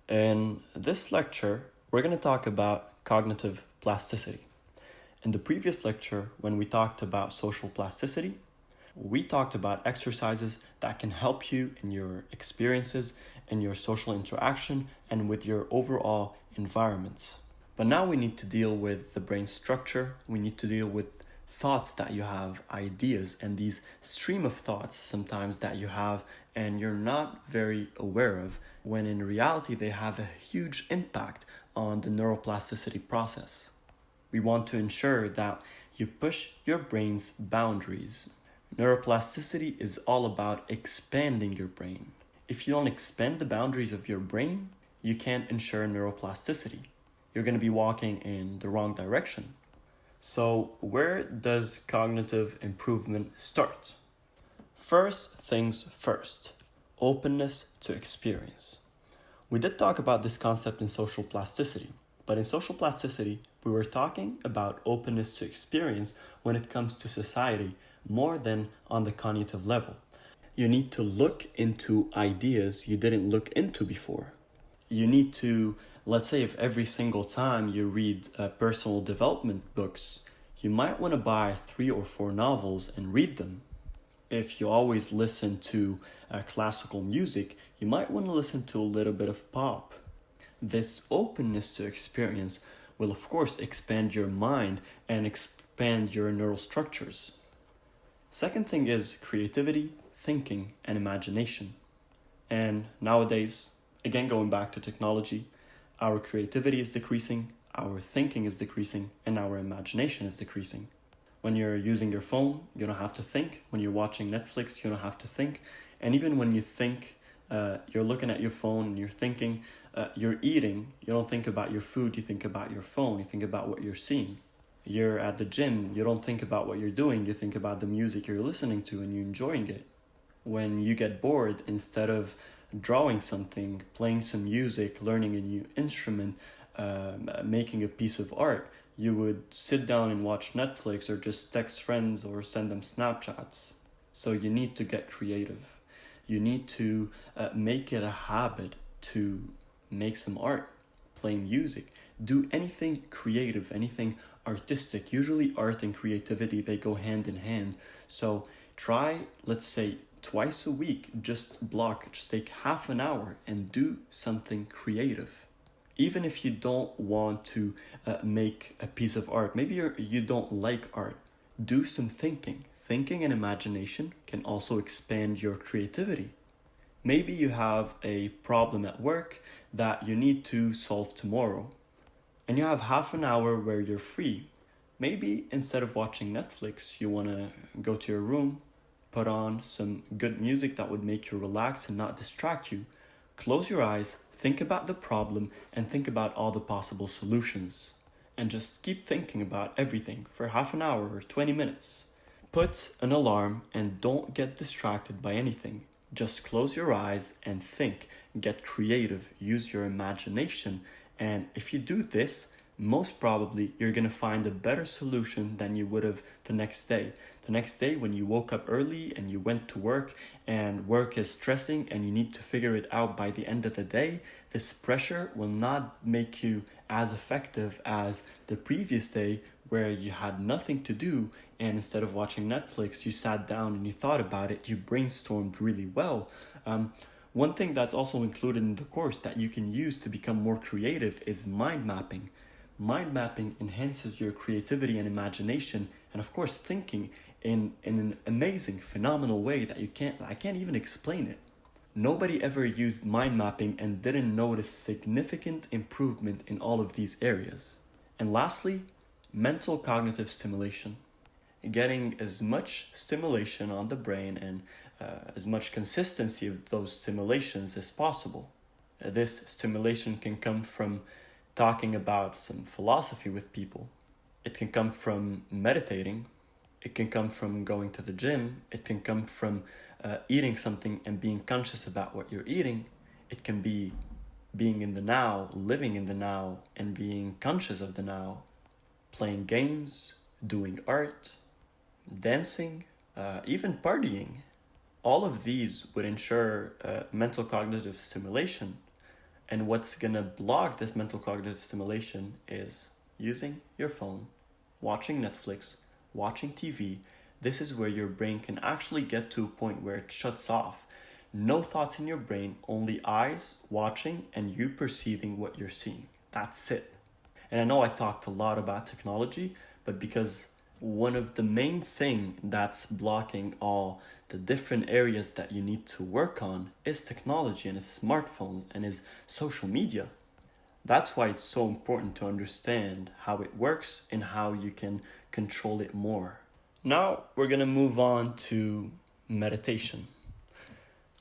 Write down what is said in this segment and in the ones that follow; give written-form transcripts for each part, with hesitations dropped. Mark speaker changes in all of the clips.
Speaker 1: In this lecture, we're going to talk about cognitive plasticity. In the previous lecture, when we talked about social plasticity, we talked about exercises that can help you in your experiences, in your social interaction, and with your overall environment. But now we need to deal with the brain structure, we need to deal with thoughts that you have, ideas, and these stream of thoughts sometimes that you have and you're not very aware of, when in reality they have a huge impact on the neuroplasticity process. We want to ensure that you push your brain's boundaries. Neuroplasticity is all about expanding your brain. If you don't expand the boundaries of your brain, you can't ensure neuroplasticity. You're going to be walking in the wrong direction. So, where does cognitive improvement start? First things first, openness to experience. We did talk about this concept in social plasticity, but in social plasticity, we were talking about openness to experience when it comes to society more than on the cognitive level. You need to look into ideas you didn't look into before. You need to, let's say, if every single time you read personal development books, you might want to buy 3 or 4 novels and read them. If you always listen to classical music, you might want to listen to a little bit of pop. This openness to experience will, of course, expand your mind and expand your neural structures. Second thing is creativity, thinking, and imagination. And nowadays, again, going back to technology, our creativity is decreasing, our thinking is decreasing, and our imagination is decreasing. When you're using your phone, you don't have to think. When you're watching Netflix, you don't have to think. And even when you think, you're looking at your phone and you're thinking, you're eating, you don't think about your food, you think about your phone, you think about what you're seeing. You're at the gym, you don't think about what you're doing, you think about the music you're listening to and you're enjoying it. When you get bored, instead of drawing something, playing some music, learning a new instrument, making a piece of art, you would sit down and watch Netflix or just text friends or send them Snapchats. So you need to get creative. You need to make it a habit to make some art, play music, do anything creative, anything artistic. Usually art and creativity, they go hand in hand. So try, let's say, twice a week, just take half an hour and do something creative. Even if you don't want to make a piece of art, maybe you don't like art, do some thinking. Thinking and imagination can also expand your creativity. Maybe you have a problem at work that you need to solve tomorrow, and you have half an hour where you're free. Maybe instead of watching Netflix, you want to go to your room, put on some good music that would make you relax and not distract you. Close your eyes, think about the problem, and think about all the possible solutions. And just keep thinking about everything for half an hour or 20 minutes. Put an alarm and don't get distracted by anything. Just close your eyes and think. Get creative, use your imagination. And if you do this, most probably you're going to find a better solution than you would have the next day. The next day when you woke up early and you went to work and work is stressing and you need to figure it out by the end of the day, this pressure will not make you as effective as the previous day where you had nothing to do and instead of watching Netflix, you sat down and you thought about it, you brainstormed really well. One thing that's also included in the course that you can use to become more creative is mind mapping. Mind mapping enhances your creativity and imagination and of course thinking in an amazing, phenomenal way that I can't even explain it. Nobody ever used mind mapping and didn't notice significant improvement in all of these areas. And lastly, mental cognitive stimulation. Getting as much stimulation on the brain and as much consistency of those stimulations as possible. This stimulation can come from talking about some philosophy with people. It can come from meditating. It can come from going to the gym. It can come from eating something and being conscious about what you're eating. It can be being in the now, living in the now, and being conscious of the now. Playing games, doing art, dancing, even partying. All of these would ensure mental cognitive stimulation. And what's gonna block this mental cognitive stimulation is using your phone, watching Netflix, watching TV. This is where your brain can actually get to a point where it shuts off. No thoughts in your brain, only eyes watching and you perceiving what you're seeing. That's it. And I know I talked a lot about technology, but because one of the main thing that's blocking all the different areas that you need to work on is technology and is smartphones and is social media. That's why it's so important to understand how it works and how you can control it more. Now we're going to move on to meditation.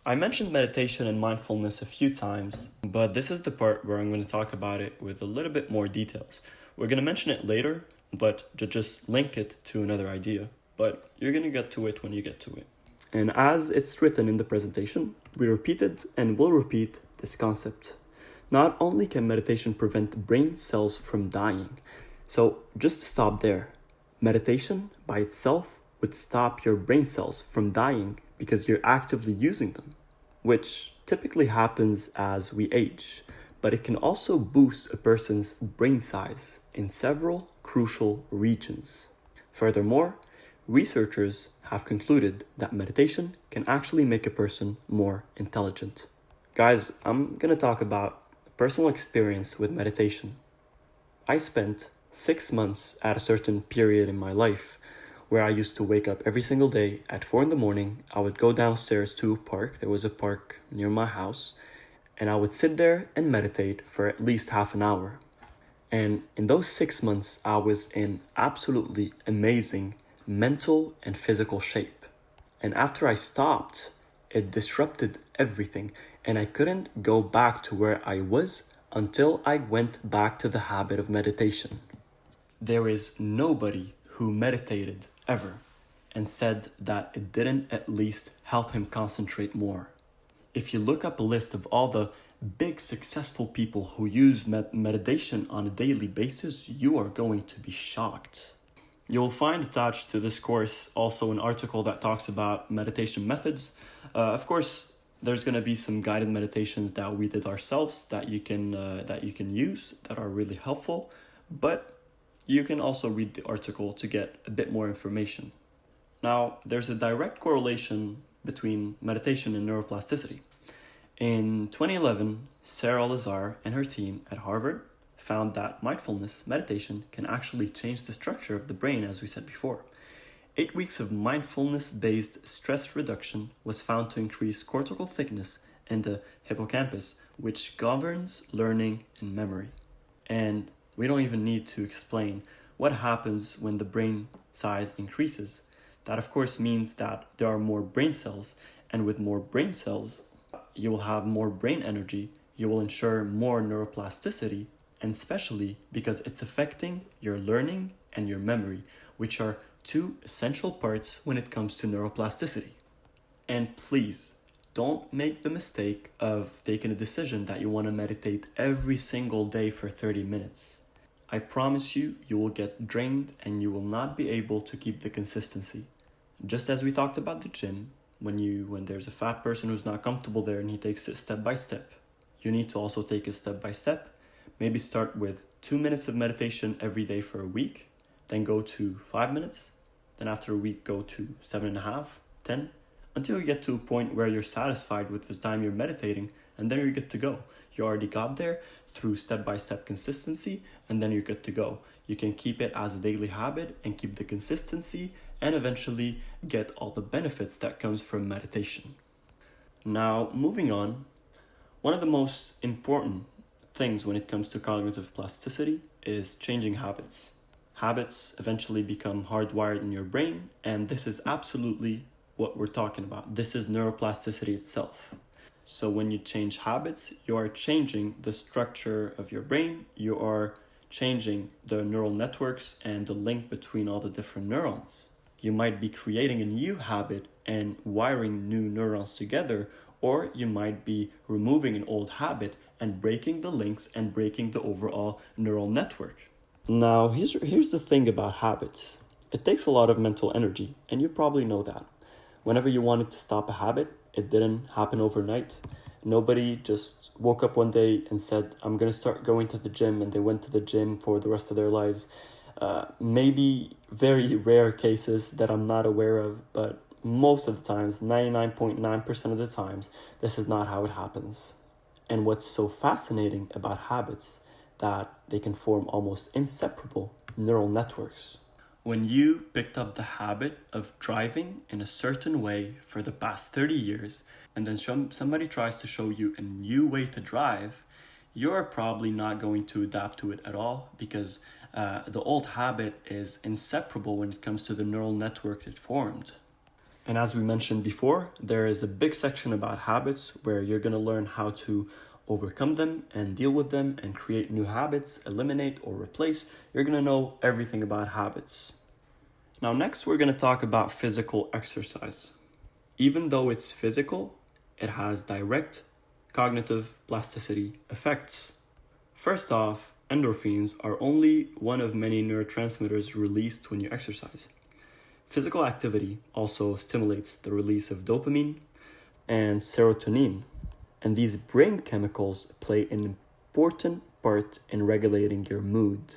Speaker 1: I mentioned meditation and mindfulness a few times, but this is the part where I'm going to talk about it with a little bit more details. We're going to mention it later, but to just link it to another idea. But you're going to get to it when you get to it. And as it's written in the presentation, we repeated and will repeat this concept. Not only can meditation prevent brain cells from dying, so just to stop there, meditation by itself would stop your brain cells from dying because you're actively using them, which typically happens as we age, but it can also boost a person's brain size in several crucial regions. Furthermore, researchers have concluded that meditation can actually make a person more intelligent. Guys, I'm going to talk about personal experience with meditation. I spent 6 months at a certain period in my life where I used to wake up every single day at 4 in the morning. I would go downstairs to a park. There was a park near my house. And I would sit there and meditate for at least half an hour. And in those 6 months, I was in absolutely amazing mental and physical shape. And after I stopped, it disrupted everything. And I couldn't go back to where I was until I went back to the habit of meditation. There is nobody who meditated ever and said that it didn't at least help him concentrate more. If you look up a list of all the big successful people who use meditation on a daily basis, you are going to be shocked. You will find attached to this course also an article that talks about meditation methods. Of course, there's going to be some guided meditations that we did ourselves that you can use that are really helpful, but you can also read the article to get a bit more information. Now, there's a direct correlation between meditation and neuroplasticity. In 2011, Sarah Lazar and her team at Harvard found that mindfulness meditation can actually change the structure of the brain, as we said before. 8 weeks of mindfulness-based stress reduction was found to increase cortical thickness in the hippocampus, which governs learning and memory. And we don't even need to explain what happens when the brain size increases. That, of course, means that there are more brain cells, and with more brain cells, you will have more brain energy, you will ensure more neuroplasticity, and especially because it's affecting your learning and your memory, which are two essential parts when it comes to neuroplasticity. And please, don't make the mistake of taking a decision that you want to meditate every single day for 30 minutes. I promise you, you will get drained and you will not be able to keep the consistency. Just as we talked about the gym, when there's a fat person who's not comfortable there and he takes it step by step, you need to also take it step by step. Maybe start with 2 minutes of meditation every day for a week, then go to 5 minutes, then after a week go to 7.5, 10, until you get to a point where you're satisfied with the time you're meditating, and then you're good to go. You already got there through step-by-step consistency, and then you're good to go. You can keep it as a daily habit and keep the consistency and eventually get all the benefits that comes from meditation. Now, moving on, one of the most important things when it comes to cognitive plasticity is changing habits. Habits eventually become hardwired in your brain, and this is absolutely what we're talking about. This is neuroplasticity itself. So when you change habits, you are changing the structure of your brain, you are changing the neural networks and the link between all the different neurons. You might be creating a new habit and wiring new neurons together, or you might be removing an old habit and breaking the links and breaking the overall neural network. Now, here's the thing about habits. It takes a lot of mental energy, and you probably know that. Whenever you wanted to stop a habit, it didn't happen overnight. Nobody just woke up one day and said, I'm going to start going to the gym, and they went to the gym for the rest of their lives. Maybe very rare cases that I'm not aware of, but most of the times, 99.9% of the times, this is not how it happens. And what's so fascinating about habits, that they can form almost inseparable neural networks. When you picked up the habit of driving in a certain way for the past 30 years, and then somebody tries to show you a new way to drive, you're probably not going to adapt to it at all, because the old habit is inseparable when it comes to the neural network it formed. And as we mentioned before, there is a big section about habits where you're going to learn how to overcome them and deal with them and create new habits, eliminate or replace. You're going to know everything about habits. Now, next, we're going to talk about physical exercise. Even though it's physical, it has direct cognitive plasticity effects. First off, endorphins are only one of many neurotransmitters released when you exercise. Physical activity also stimulates the release of dopamine and serotonin, and these brain chemicals play an important part in regulating your mood.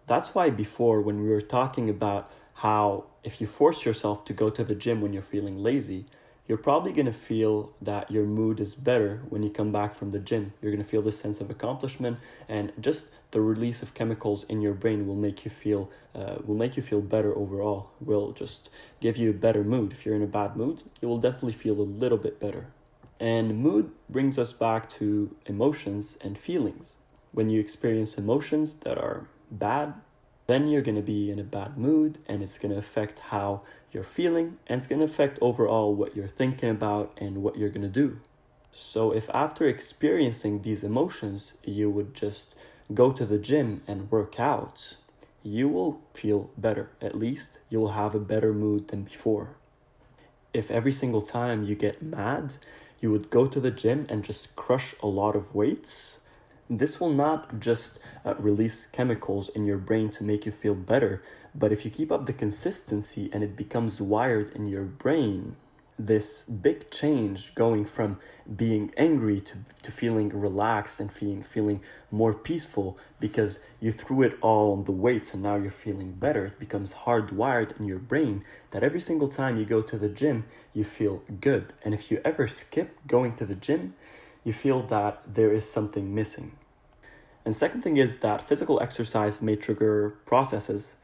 Speaker 1: That's why before, when we were talking about how if you force yourself to go to the gym when you're feeling lazy, you're probably going to feel that your mood is better when you come back from the gym. You're going to feel this sense of accomplishment, and just the release of chemicals in your brain will make you feel better overall. Will just give you a better mood. If you're in a bad mood, you will definitely feel a little bit better. And mood brings us back to emotions and feelings. When you experience emotions that are bad, then you're going to be in a bad mood, and it's going to affect how you're feeling, and it's going to affect overall what you're thinking about and what you're going to do. So if after experiencing these emotions, you would just go to the gym and work out, you will feel better. At least you will have a better mood than before. If every single time you get mad, you would go to the gym and just crush a lot of weights, this will not just release chemicals in your brain to make you feel better, but if you keep up the consistency and it becomes wired in your brain, this big change going from being angry to feeling relaxed and feeling more peaceful because you threw it all on the weights and now you're feeling better, it becomes hardwired in your brain that every single time you go to the gym, you feel good. And if you ever skip going to the gym, you feel that there is something missing. And second thing is that physical exercise may trigger processes,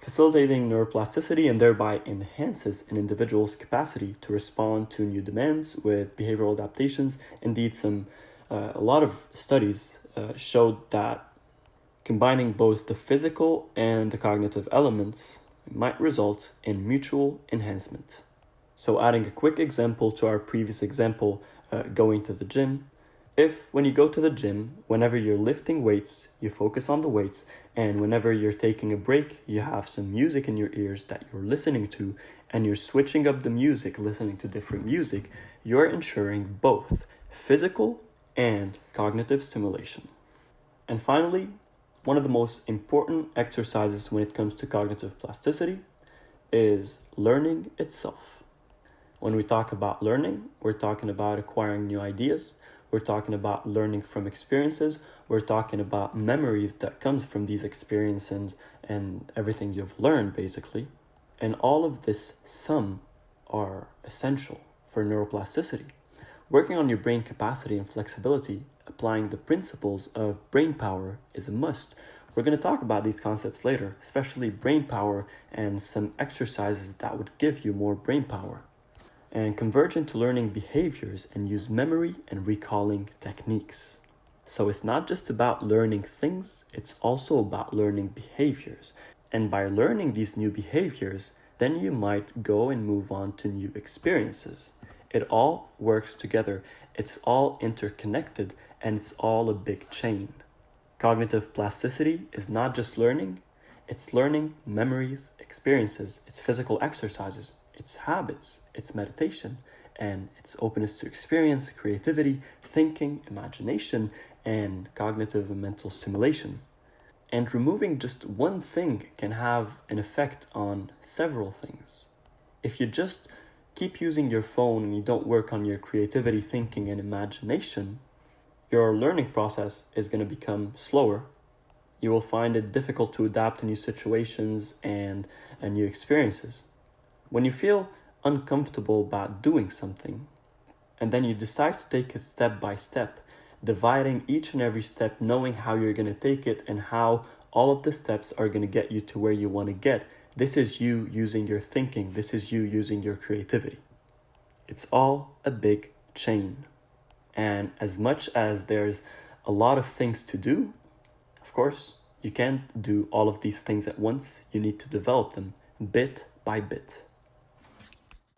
Speaker 1: facilitating neuroplasticity, and thereby enhances an individual's capacity to respond to new demands with behavioral adaptations. Indeed, a lot of studies showed that combining both the physical and the cognitive elements might result in mutual enhancement. So adding a quick example to our previous example, going to the gym. If when you go to the gym, whenever you're lifting weights, you focus on the weights, and whenever you're taking a break, you have some music in your ears that you're listening to, and you're switching up the music, listening to different music, you're ensuring both physical and cognitive stimulation. And finally, one of the most important exercises when it comes to cognitive plasticity is learning itself. When we talk about learning, we're talking about acquiring new ideas. We're talking about learning from experiences. We're talking about memories that comes from these experiences and everything you've learned, basically. And all of this sum are essential for neuroplasticity. Working on your brain capacity and flexibility, applying the principles of brain power is a must. We're going to talk about these concepts later, especially brain power and some exercises that would give you more brain power. And converge into learning behaviors and use memory and recalling techniques. So it's not just about learning things, it's also about learning behaviors. And by learning these new behaviors, then you might go and move on to new experiences. It all works together. It's all interconnected, and it's all a big chain. Cognitive plasticity is not just learning, it's learning memories, experiences, it's physical exercises, it's habits, it's meditation, and it's openness to experience, creativity, thinking, imagination, and cognitive and mental stimulation. And removing just one thing can have an effect on several things. If you just keep using your phone and you don't work on your creativity, thinking, and imagination, your learning process is going to become slower. You will find it difficult to adapt to new situations and new experiences. When you feel uncomfortable about doing something, and then you decide to take it step by step, dividing each and every step, knowing how you're going to take it and how all of the steps are going to get you to where you want to get. This is you using your thinking. This is you using your creativity. It's all a big chain. And as much as there's a lot of things to do, of course, you can't do all of these things at once. You need to develop them bit by bit.